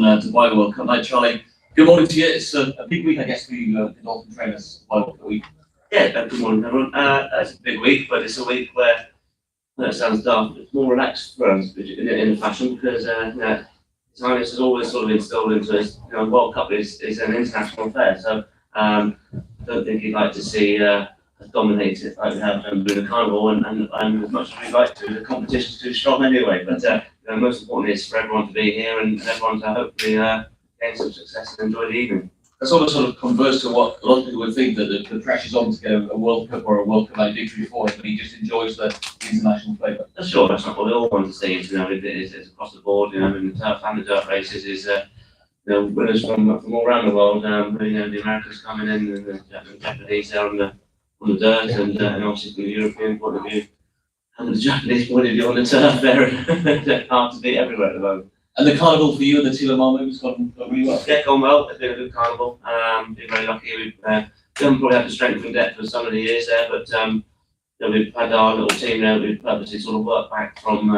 Dubai World Cup night. Charlie, good morning to you. It's a big week, I guess, for you, the Dolphin trainers. World Cup week. Yeah, good morning, everyone. It's a big week, but it's a week where, it sounds daft, it's more relaxed for us in a fashion because His Highness has always sort of instilled into us, World Cup is an international affair, so I don't think he'd like to see us dominate it like we have done with the carnival, and as much as we'd like to, the competition's too strong anyway. But most important is for everyone to be here and everyone to hopefully gain some success and enjoy the evening. That's almost sort of converse to what a lot of people would think, that the pressure's on to get a World Cup or a World Cup night victory for him, but he just enjoys the international flavour. Sure, that's not what we all want to see. It's across the board. In the turf and the dirt races is winners from all around the world. The Americans coming in, and the Japanese there on the dirt, and obviously from the European point of view, and the Japanese point of view on the turf. They're hard to beat everywhere at the moment. And the carnival for you and the Tila has gone really well? Yeah, gone well. It's been a good carnival. Been very lucky. We've haven't probably had the strength and depth for some of the years there, but we've had our little team there. We've purposely sort of worked back from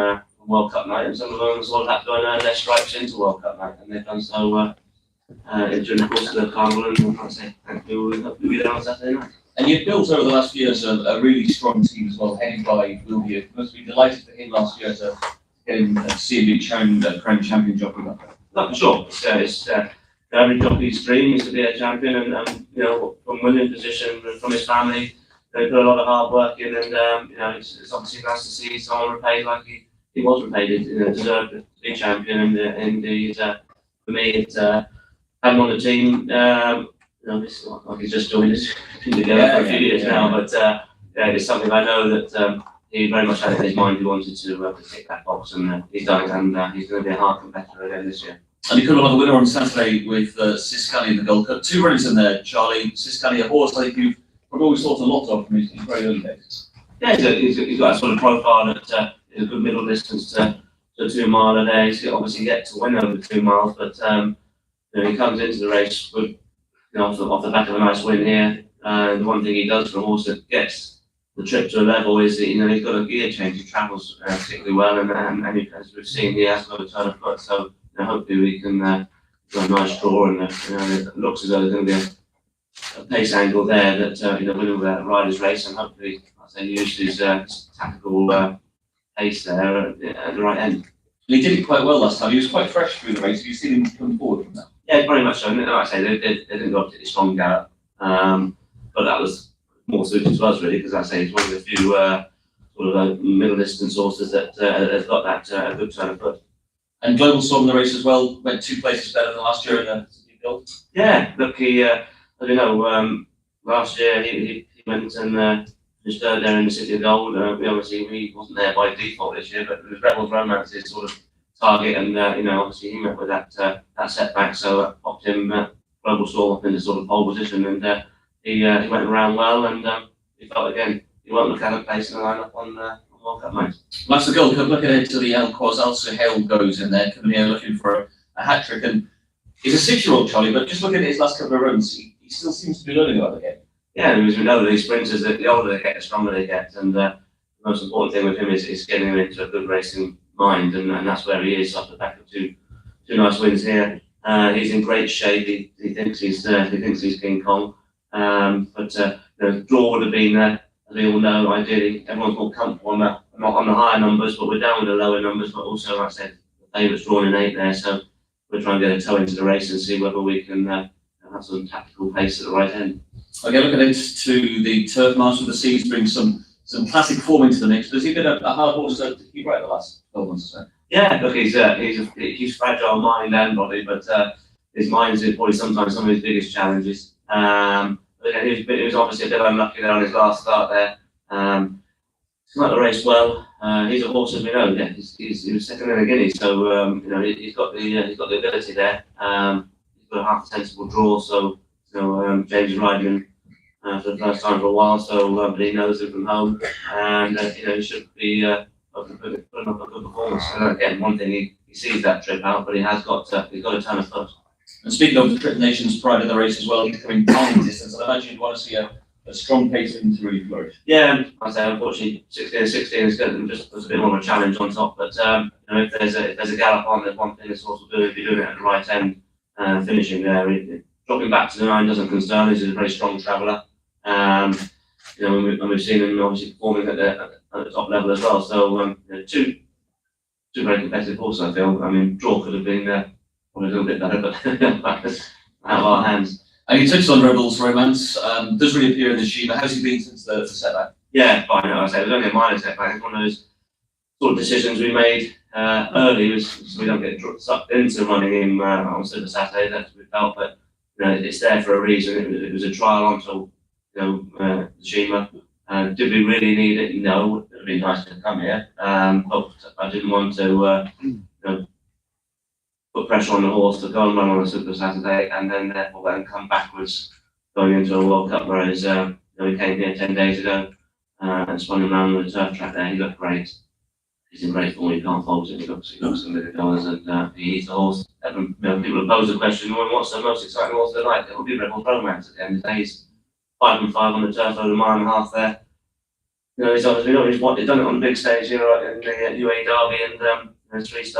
World Cup night, and some of them sort of had to earn their stripes into World Cup night, and they've done so during the course of the carnival. And I say thank you. We'll be there on Saturday night. And you've built over the last few years a really strong team as well, headed by Will here. You must be delighted for him last year to get him to see him be crowned champion jockey. No, for sure. It's every jockey's dream is to be a champion, and from William's position and from his family, they put a lot of hard work in, and it's obviously nice to see someone repaid like he was repaid. Deserved to be champion, and indeed for me, it's had him on the team. It's not like he's just joined us, been together for a few years now, but it's something I know that he very much had in his mind. He wanted to tick that box, and he's done it, and he's going to be a hard competitor again this year. And he could have had a winner on Saturday with Siskali in the Gold Cup. Two runners in there, Charlie. Siskali, a horse like you've always thought a lot of from his very early days. Yeah, he's got a sort of profile that is a good middle distance to 2 mile a day. He's obviously yet to win over 2 miles, but he comes into the race with off the back of a nice win here. The one thing he does for a horse that gets the trip to a level is that he's got a gear change. He travels particularly well, and as we've seen, he has got a turn of foot. So hopefully we can get a nice draw, and it looks as though there's going to be a pace angle there that will ride his race, and hopefully, as I use his tactical pace there at the right end. And he did it quite well last time. He was quite fresh through the race. Have you seen him come forward from that? Yeah, very much so. Like I say, they didn't go a particularly strong gallop, but that was more suited to us really, because I say he's one of the few sort of middle distance horses that has got that good turn of foot. And Global Storm in the race as well, went 2 places better than last year in the City Gold. Yeah, look, last year he went and finished third there in the City of Gold. We wasn't there by default this year, but it was Rebel's Romance's sort of target, and obviously he met with that setback, so that popped him Global Storm up in the sort of pole position, and he went around well, and he felt again he won't look at a place in the lineup on World Cup night. That's the Gold Cup. Looking ahead to the El Quasal Sahel goes in there, coming here looking for a hat trick, and he's a 6-year-old Charlie, but just looking at his last couple of runs, he still seems to be learning about the game. Yeah, as we know, these sprinters, the older they get, the stronger they get, and the most important thing with him is getting him into a good racing mind, and that's where he is off the back of two nice wins here. He's in great shape. He thinks he's King Kong, but draw would have been there, as we all know. Ideally, everyone's more comfortable on that, not on the higher numbers, but we're down with the lower numbers. But also, like I said, the favourite's drawn in 8 there, so we're trying to get a toe into the race and see whether we can have some tactical pace at the right end. Okay, looking into the Turf Master of the Seas, bring some classic form into the mix. Has he been a hard horse to keep right the last 12 months or so? Yeah, look, he's fragile mind and body, but his mind is probably sometimes some of his biggest challenges. He was obviously a bit unlucky there on his last start there. He's not the race well. He's a horse, as we know. Yeah, he was second in the Guinea, so he's got the ability there. He's got a half sensible draw, so James is riding him for the first time for a while, so but he knows it from home, and he should be putting up a good performance. And again, one thing he sees that trip out, but he's got a turn of foot. And speaking of the Trip Nations pride in the race as well, he's coming pounding distance. I imagine you'd want to see a a strong pace for him to really flourish. Yeah, and I say unfortunately 16 is good, just puts a bit more of a challenge on top. But if there's a gallop on, there's one thing this horse will do if you're doing it at the right end, finishing there. Dropping back to the 9 doesn't concern. He's a very strong traveller. And we've seen him obviously performing at the top level as well. So two very competitive horses, I feel. I mean, draw could have been probably a little bit better, but out of our hands. And you touched on Rebel's Romance. Does really appear in the Shima. How's he been since the setback? Yeah, fine. I say it was only a minor setback. It's one of those sort of decisions we made early, so we don't get sucked into running him on Super Saturday. That's what we felt, but it's there for a reason. It was a trial until the Shima. Did we really need it? No. It would have been nice to come here, but I didn't want to put pressure on the horse to go and run on a Super Saturday and then therefore come backwards going into a World Cup, whereas we came here 10 days ago and spun him around on the turf track there. He looked great. He's in great form. You can't fault him. He looks $1 million, and he's the horse. People have posed the question, what's the most exciting horse of the night? It will be Rebel's Romance at the end of the day. He's 5 and 5 on the turf over a mile and a half there. He's obviously done it on the big stage here in the UAE Derby, and 3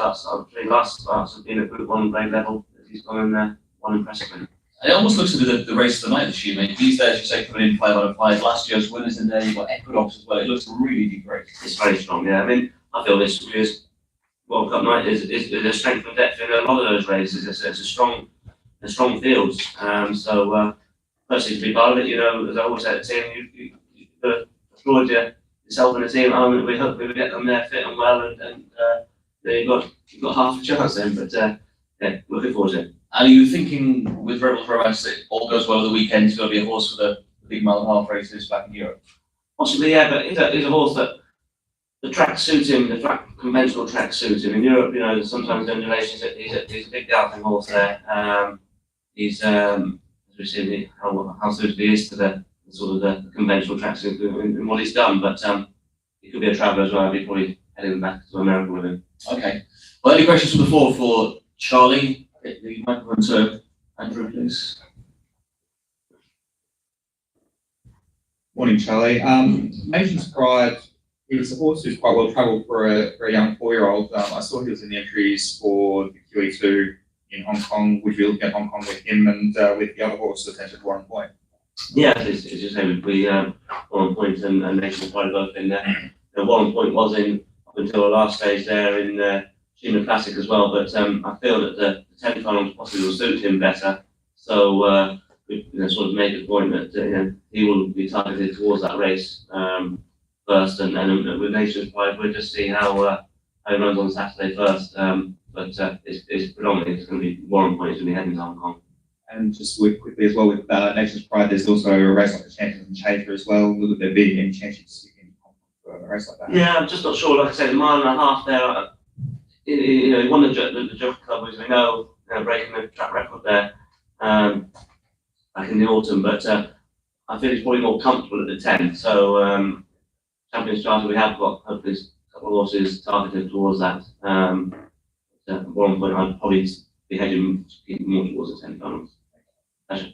last starts have been at Group 1 grade level. He's gone in one impressively. It almost looks to be the race of the night this year, mate. He's there, as you say, coming in 5 out of 5. Last year's winners in there, you've got Equinox as well. It looks a really deep race. It's very strong, yeah. I mean, I feel this year's World Cup night is a strength and depth in a lot of those races. It's a strong field. So personally, to be part of it, as I always say, the team, you applaud yourself and the team. We hope we will get them there fit and well, and you've got half a chance then. But yeah, looking forward to it. And are you thinking with Rebel's Romance that all goes well at the weekend, he's going to be a horse for the big mile and a half races back in Europe? Possibly, yeah, but he's a horse that the track suits him, conventional track suits him. In Europe, sometimes the undulations, he's a big galloping horse there. He's, as we've seen, how suited he is to the sort of the conventional tracks in what he's done, but he could be a traveller as well. I'd be probably heading back to America with him. Okay. Well, any questions from the floor for Charlie? The microphone to Andrew, please. Morning, Charlie. Nation's Pride, he's a horse who's quite well travelled for a young 4-year-old. I saw he was in the entries for the QE2 in Hong Kong. Would you look at Hong Kong with him and with the other horse that entered Warren Point? Yeah, as you say, we Warren Point and Nation's Pride both been there. Warren Point was in up until the last stage there in Shima Classic as well, but I feel that the 10 final possibly will suit him better. So we sort of make a point that he will be targeted towards that race first, and with Nation's Pride we'll just see how he runs on Saturday first. But it's predominantly going to be Warren Point. It's going to be heading to Hong Kong. And just quickly as well with Nation's Pride, there's also a race like the Champions and Chaser as well. Will there be any chance to stick in Hong Kong for a race like that? Yeah, I'm just not sure. Like I said, a mile and a half there. He won the Jockey Club, as we know, breaking the track record there back in the autumn. But I feel he's probably more comfortable at the 10. So Champions Charter, we have got hopefully a couple of horses targeted towards that. At one point, I'd probably be heading more towards the 10 finals. Pleasure.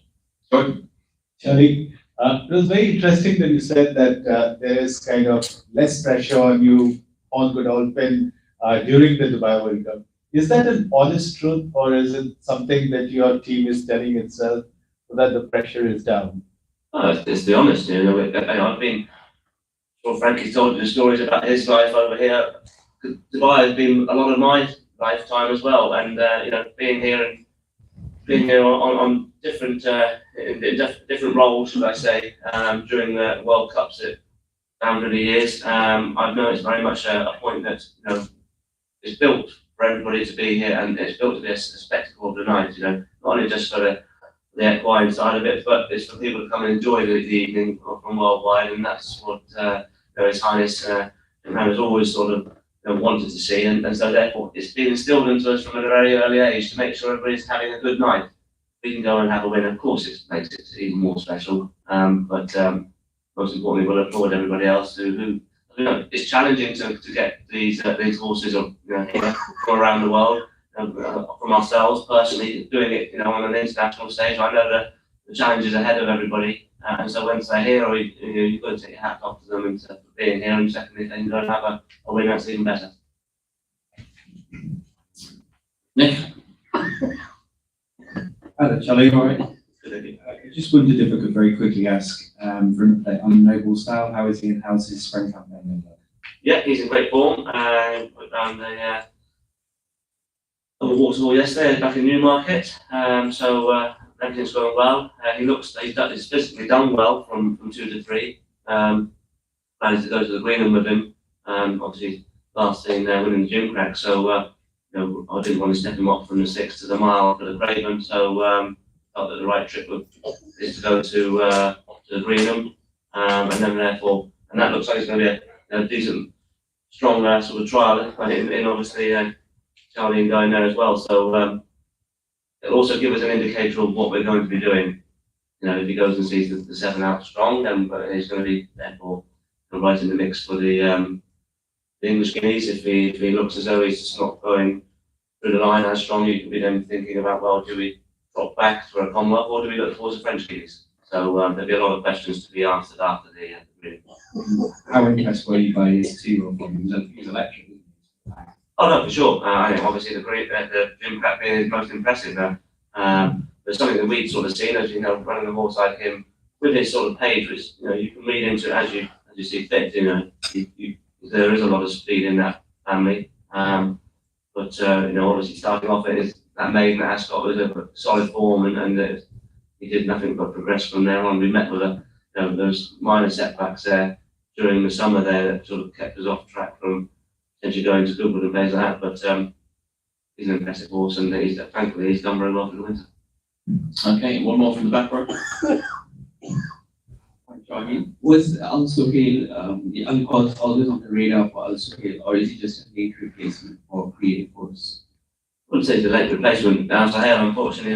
Charlie, it was very interesting that you said that there is kind of less pressure on you on Godolphin during the Dubai World Cup. Is that an honest truth, or is it something that your team is telling itself so that the pressure is down? It's the honest. I've been, well, Frankie's told you the stories about his life over here. Dubai has been a lot of my lifetime as well, and being here on different in different roles, should I say, during the World Cups at down through the years. I've noticed very much a point that it's built for everybody to be here, and it's built to be a spectacle of the night. Not only just for the equine side of it, but it's for people to come and enjoy the evening from worldwide, and that's what His Highness has always sort of wanted to see, and so therefore it's been instilled into us from a very early age to make sure everybody's having a good night. We can go and have a win. Of course, it makes it even more special. But most importantly, we'll applaud everybody else who it's challenging to get these horses here from around the world. From ourselves personally, doing it on an international stage, I know the challenges ahead of everybody. And so once they're here, you've got to take your hat off to them and for being here. And secondly, if they can go and have a win, that's even better. Nick? Hello, Charlie, all right? Good. I just wondered if I could very quickly ask for an update on Noble Style. How is he and how's his spring campaign? Yeah, he's in great form. Put down the waterfall yesterday back in Newmarket. So everything's going well. He's physically done well from 2 to 3. Managed to go to the green with him. Obviously, last thing there winning the gym crack. So I didn't want to step him up from the 6 to the mile for the Craven. So felt that the right trip is to go to the Greenham, and then therefore, and that looks like it's going to be a decent, strong sort of trial in obviously Charlie and going there as well. So it'll also give us an indicator of what we're going to be doing. If he goes and sees the 7 out strong, then he's going to be therefore right in the mix for the English Guineas. If he looks as though he's just not going through the line as strong, you can be then thinking about, well, do we drop back for a Commonwealth or do we look towards the French Guineas? So there'll be a lot of questions to be answered after the group. How impressed were you by his 2-year-old form? He was electric, wasn't he? Oh no, for sure. I think obviously the gym crack being his most impressive. There's something that we've sort of seen, as you know, running a horse like him with this sort of page, which you can read into it as you see fit. There is a lot of speed in that family. But obviously starting off it is that maiden at Ascot was a solid form, and he did nothing but progress from there on. We met with those minor setbacks there during the summer there that sort of kept us off track from potentially going to Goodwood and places like that. But he's an impressive horse, and thankfully he's done very well for the winter. Okay, one more from the back row. Was Al-Suhail Al-Qads always on the radar for Al-Suhail, or is he just a late replacement for Creative Force? I wouldn't say it's a late replacement. Al-Suhail, unfortunately,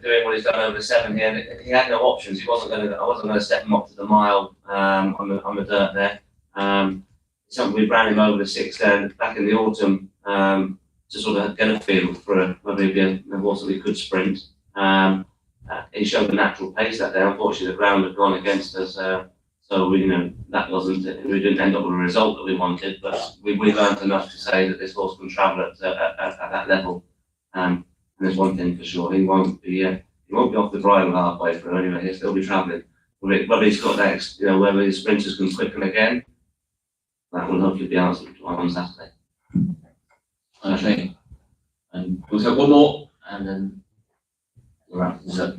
doing what he's done over the 7 here, he had no options. I wasn't going to step him up to the mile on the dirt there. Something we ran him over the 6 there back in the autumn to sort of get a feel for whether he'd be a horse that we could sprint. He showed a natural pace that day. Unfortunately, the ground had gone against us, so that wasn't. We didn't end up with a result that we wanted, but we learned enough to say that this horse can travel at that level. And there's one thing for sure: he won't be off the bridle halfway through. Anyway, he'll still be travelling. Whether he's got that, whether his sprinters can quicken again, that will hopefully be answered on Saturday. Okay, and we'll take one more, and then we'll wrap things up.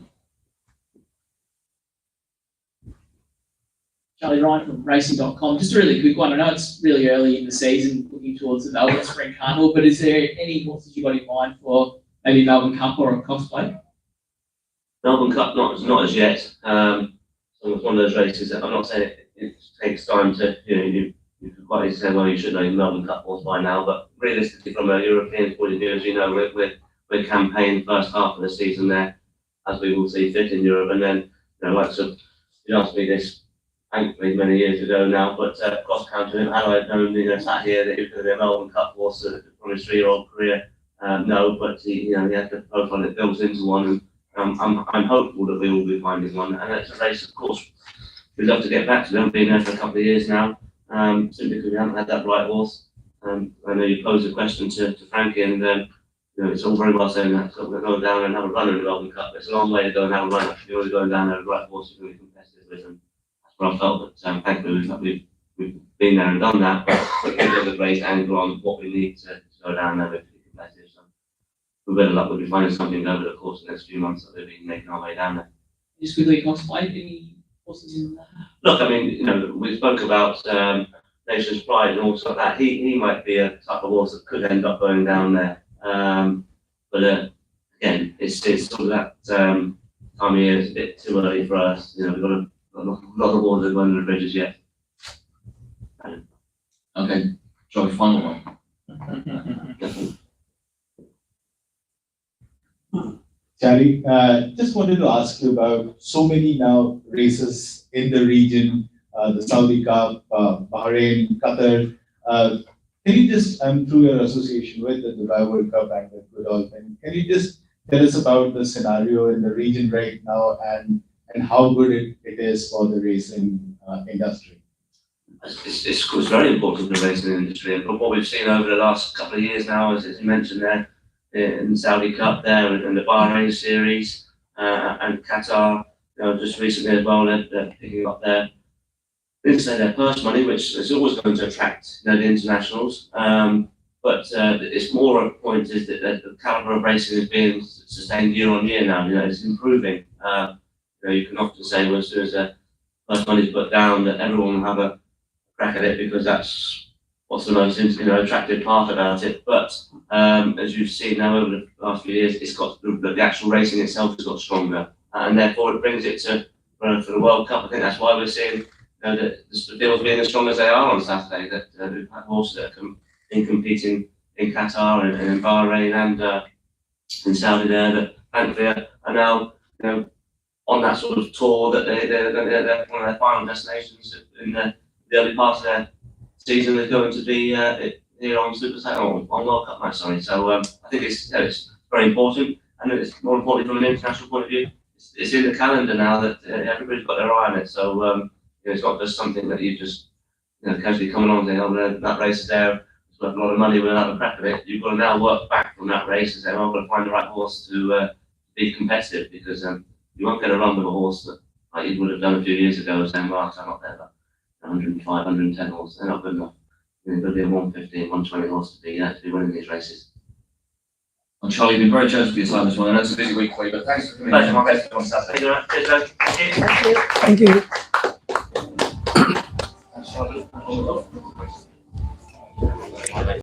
Charlie Ryan from racing.com. Just a really quick one. I know it's really early in the season looking towards the Melbourne Spring Carnival, but is there any horses you got in mind for maybe Melbourne Cup or a Cox Plate? Melbourne Cup, not as yet. So it's one of those races that I'm not saying it takes time to, you could quite easily say, well, you should know Melbourne Cup horse by now, but realistically, from a European point of view, as you know, we're campaigning first half of the season there, as we will see fit in Europe, and then, you asked me this, thankfully, many years ago now, but cross country, had I known, sat here that he was going to be a Melbourne Cup horse from his 3-year-old career, no, but he had the profile that builds into one, and I'm hopeful that we will be finding one, and it's a race, of course, we'd love to get back to. We haven't been there for a couple of years now, simply because we haven't had that right horse. I know you posed a question to Frankie, and it's all very well saying that, so we're going to go down and have a run in the Melbourne Cup, but it's a long way to go and have a run. You're always going down there with the right horse, you're going to be competitive with them. I felt that thankfully we've been there and done that, but there's a great angle on what we need to go down there with competitive. So we're better luck, we'll be finding something over the course of the next few months that we'll be making our way down there. Just quickly, Cox Plate, any horses in that? Look, I mean, we spoke about Nation's Pride and all like that. He might be a type of horse that could end up going down there. But again, it's sort of that time of year, it's a bit too early for us. We've got a lot of water under the bridges yet. Okay, shall we final one? Charlie, just wanted to ask you about so many now races in the region, the Saudi Cup, Bahrain, Qatar. Can you just, through your association with the Dubai World Cup and the Godolphin, can you just tell us about the scenario in the region right now and and how good it is for the racing industry? It's very important for the racing industry, and what we've seen over the last couple of years now, as you mentioned there, in the Saudi Cup there, and the Bahrain series, and Qatar, just recently as well, they're picking up their purse money, which is always going to attract, the internationals. But it's more a point is that the caliber of racing is being sustained year on year now. It's improving. You can often say, well, as soon as the purse money is put down, that everyone will have a crack at it because that's what's the most attractive part about it. But as you've seen now over the last few years, it's got the actual racing itself has got stronger, and therefore it brings it to for the World Cup. I think that's why we're seeing the fields being as strong as they are on Saturday. That we've had horses that are competing in Qatar and in Bahrain and in Saudi there that thankfully are now on that sort of tour that they're one of their final destinations in the early part of their season is going to be here on on World Cup match. Sorry, so I think it's very important, and it's more importantly from an international point of view. It's in the calendar now that everybody's got their eye on it. So it's not just something that you just casually coming on and saying, oh, that race is there. It's worth a lot of money. We'll have a crack at it. You've got to now work back from that race and say, well, I've got to find the right horse to be competitive, because you won't get a run with a horse that like you would have done a few years ago, saying, well, I'm not there, but 105, 110 horse, they're not good enough. You've got to be a 115, 120 horse to be winning these races. Well, Charlie, you've been very generous with your time this morning. I know it's a busy week for you, but thanks for coming in. Pleasure. My best on Saturday. Thank you. Thank you. Thanks, Charlie.